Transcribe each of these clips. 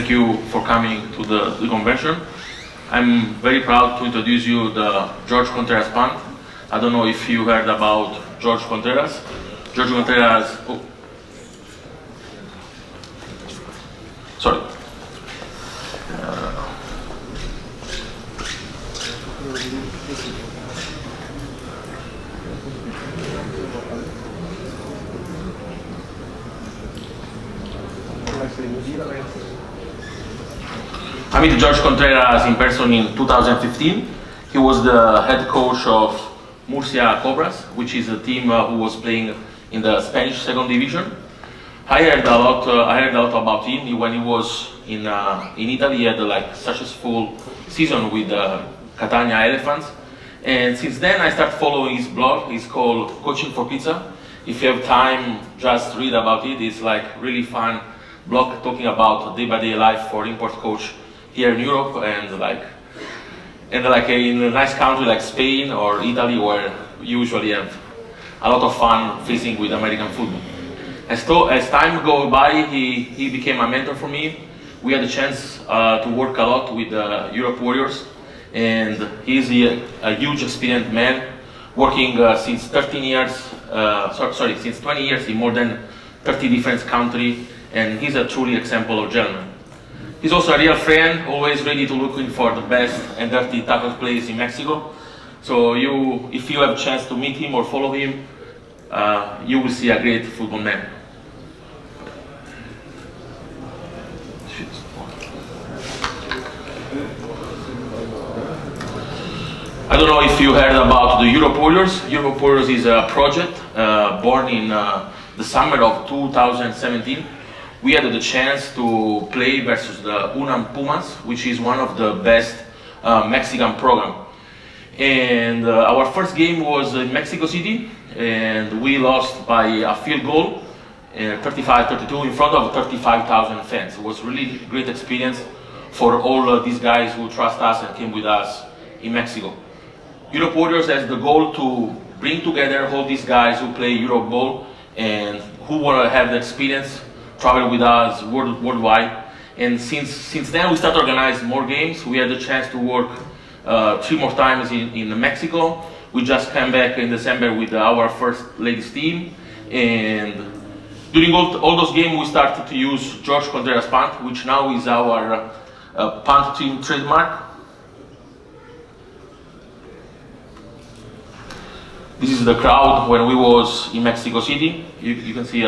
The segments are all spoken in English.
thank you for coming to the convention. I'm very proud to introduce you the George Contreras Punt. I don't know if you heard about George Contreras. George Contreras, sorry. I met George Contreras in person in 2015. He was the head coach of Murcia Cobras, which is a team who was playing in the Spanish second division. I heard a lot about him when he was in Italy. He had like successful season with Catania Elephants, and since then I started following his blog. It's called Coaching for Pizza. If you have time, just read about it. It's like really fun blog talking about day-by-day life for import coach here in Europe and like in a nice country like Spain or Italy, where you usually have a lot of fun facing with American football. As time goes by, he became a mentor for me. We had a chance to work a lot with the Europe Warriors, and he's a huge experienced man, working since 20 years in more than 30 different countries, and he's a truly example of gentleman. He's also a real friend, always ready to looking for the best and dirty tackle plays in Mexico. So if you have a chance to meet him or follow him, you will see a great football man. I don't know if you heard about the Europe Warriors. Europe Warriors is a project born in the summer of 2017. We had the chance to play versus the UNAM Pumas, which is one of the best Mexican program. And our first game was in Mexico City, and we lost by a field goal, 35-32, in front of 35,000 fans. It was really great experience for all these guys who trust us and came with us in Mexico. Europe Warriors has the goal to bring together all these guys who play Europe ball and who want to have the experience, travel with us worldwide. And since then we started organizing more games. We had the chance to work 3 more times in Mexico. We just came back in December with our first ladies team, and during all those games we started to use George Contreras Punt, which now is our punt team trademark. This is the crowd when we was in Mexico City. You can see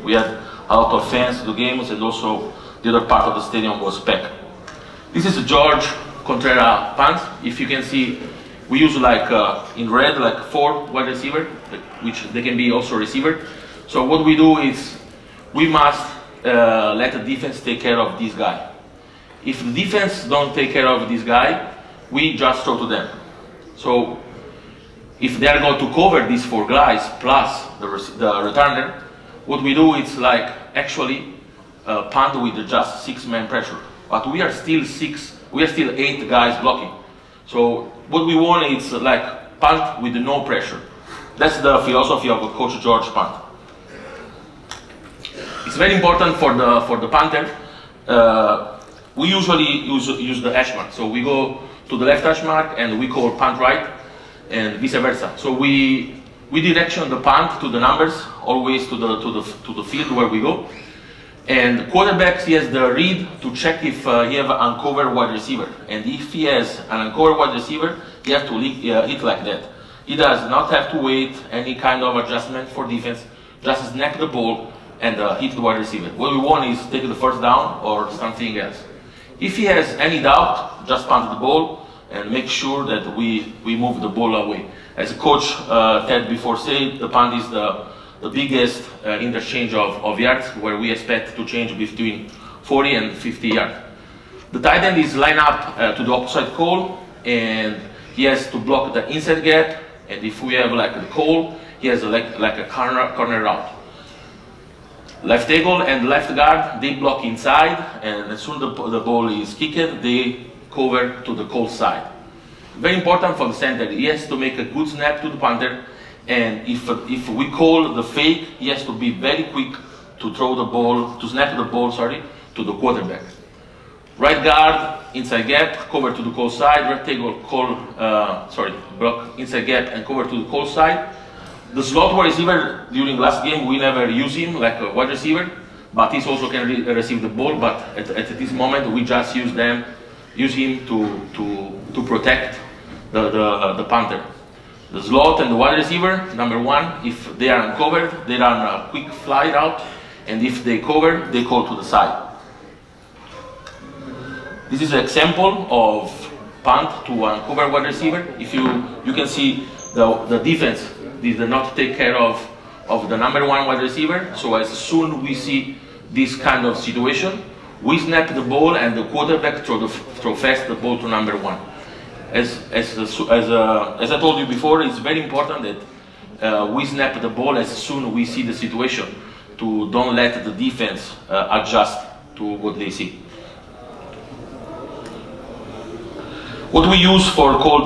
we had a lot of fans to the games, and also the other part of the stadium was packed. This is a George Contreras Punt. If you can see, we use like in red like 4 wide receiver, which they can be also receiver. So what we do is we must let the defense take care of this guy. If the defense don't take care of this guy, we just throw to them. So if they are going to cover these 4 guys plus the returner, what we do is like actually punt with just 6-man pressure. But we are still 8 guys blocking. So what we want is like punt with no pressure. That's the philosophy of Coach George Punt. It's very important for the punter. We usually use the hash mark. So we go to the left hash mark and we call punt right, and vice versa. So we direction the punt to the numbers, always to the field where we go. And quarterback, he has the read to check if he have an uncovered wide receiver. And if he has an uncovered wide receiver, he has to hit like that. He does not have to wait any kind of adjustment for defense. Just snap the ball and hit the wide receiver. What we want is take the first down or something else. If he has any doubt, just punt the ball and make sure that we move the ball away. As Coach Ted before said, the punt is the biggest interchange of yards, where we expect to change between 40 and 50 yards. The tight end is lined up to the opposite call, and he has to block the inside gap. And if we have like the call, he has like a corner route. Left tackle and left guard, they block inside, and as soon as the ball is kicked, they cover to the call side. Very important for the center, he has to make a good snap to the punter, and if we call the fake, he has to be very quick to throw the ball, to snap the ball, to the quarterback. Right guard, inside gap, cover to the cold side, rectangle, block, inside gap and cover to the cold side. The slot wide receiver, during last game, we never use him like a wide receiver, but he also can receive the ball, but at this moment, we just use him to protect the punter. The slot and the wide receiver, number one, if they are uncovered, they run a quick fly route, and if they cover, they call to the side. This is an example of punt to uncover wide receiver. If you can see the defense did not take care of the number one wide receiver, so as soon we see this kind of situation, we snap the ball and the quarterback throw fast the ball to number one. As I told you before, it's very important that we snap the ball as soon as we see the situation, to don't let the defense adjust to what they see. What we use for call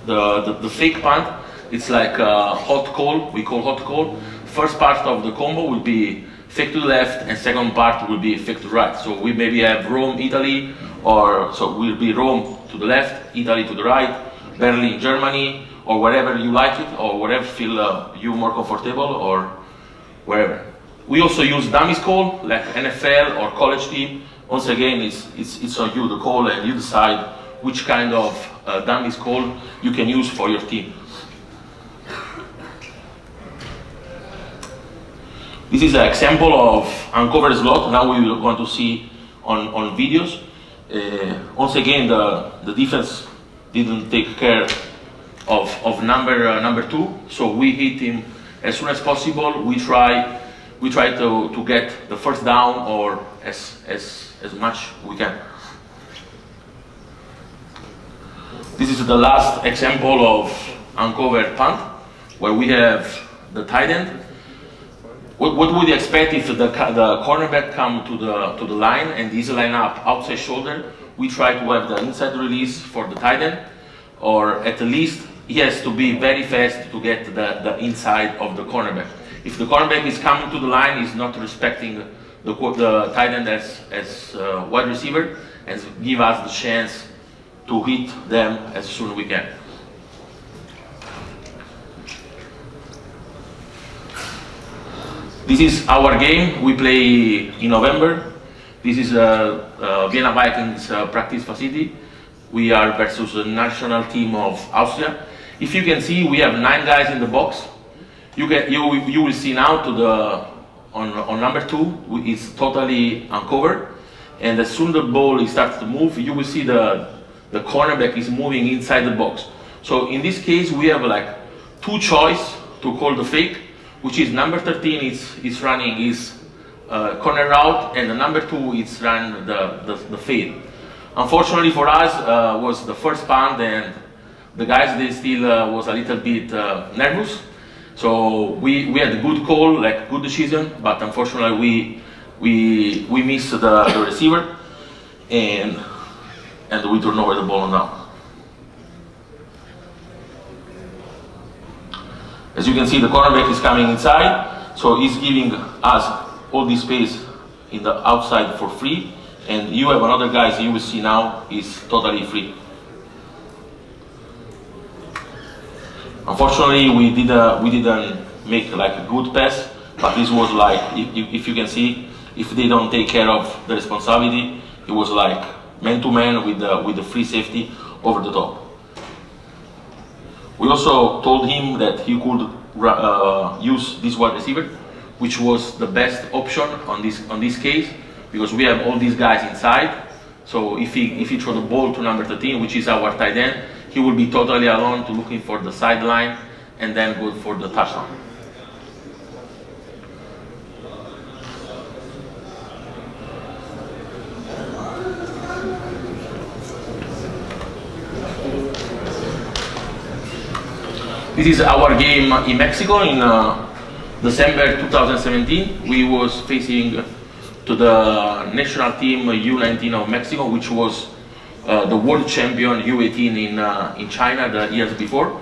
the fake punt, it's like a hot call. We call hot call. First part of the combo will be fake to the left, and second part will be fake to the right. So we maybe have Rome, Italy, or so will be Rome to the left, Italy to the right, Berlin, Germany, or wherever you like it, or wherever feel you more comfortable, or wherever. We also use dummies call, like NFL or college team. Once again, it's on you, the call, and you decide which kind of dummies call you can use for your team. This is an example of uncovered slot. Now we will going to see on videos. Once again, the defense didn't take care of number two, so we hit him as soon as possible. We try to get the first down, or as much we can. This is the last example of uncovered punt, where we have the tight end. What would you expect if the cornerback come to the line and is line up outside shoulder? We try to have the inside release for the tight end, or at least he has to be very fast to get the inside of the cornerback. If the cornerback is coming to the line, he's not respecting the tight end as wide receiver, and give us the chance to hit them as soon as we can. This is our game. We play in November. This is Vienna Vikings practice facility. We are versus the national team of Austria. If you can see, we have 9 guys in the box. You will see now on number 2 is totally uncovered, and as soon as the ball starts to move, you will see the cornerback is moving inside the box. So in this case, we have like 2 choices to call the fake, which is number 13 is running his corner route, and the number 2 is run the fade. Unfortunately for us, was the first punt, and the guys, they still was a little bit nervous. So we had a good call, like good decision, but unfortunately we missed the receiver, and we turn over the ball now. As you can see, the cornerback is coming inside, so he's giving us all this space in the outside for free, and you have another guy, you will see now, is totally free. Unfortunately, we didn't make like a good pass, but this was like, if you can see, if they don't take care of the responsibility, it was like man-to-man with the free safety over the top. We also told him that he could use this wide receiver, which was the best option on this case, because we have all these guys inside. So if he throw the ball to number 13, which is our tight end, he will be totally alone to looking for the sideline and then go for the touchdown. This is our game in Mexico in December 2017. We was facing to the national team U19 of Mexico, which was the world champion U18 in China the years before.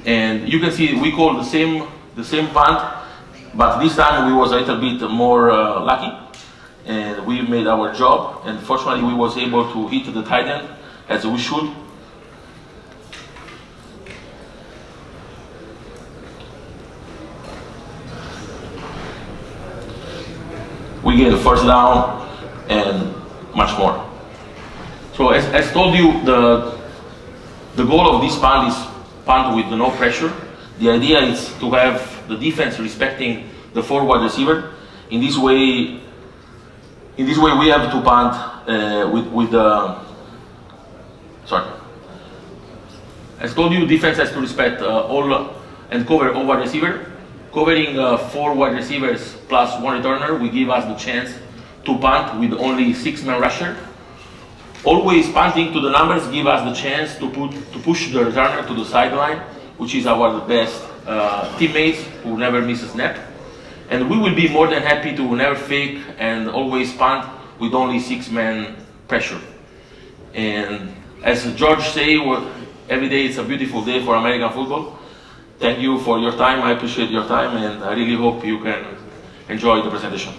And you can see we called the same punt, but this time we was a little bit more lucky. and we made our job, and fortunately we was able to hit the tight end as we should. We get a first down and much more. So as told you, the goal of this punt is punt with no pressure. The idea is to have the defense respecting the forward receiver. In this way we have to punt with the, sorry. As told you, defense has to respect all and cover all wide receiver. Covering 4 wide receivers plus 1 returner will give us the chance to punt with only 6-man rusher. Always punting to the numbers give us the chance to push the returner to the sideline, which is our best teammates who never miss a snap. And we will be more than happy to never fake and always punt with only 6-man pressure. And as George say, every day it's a beautiful day for American football. Thank you for your time. I appreciate your time, and I really hope you can enjoy the presentation.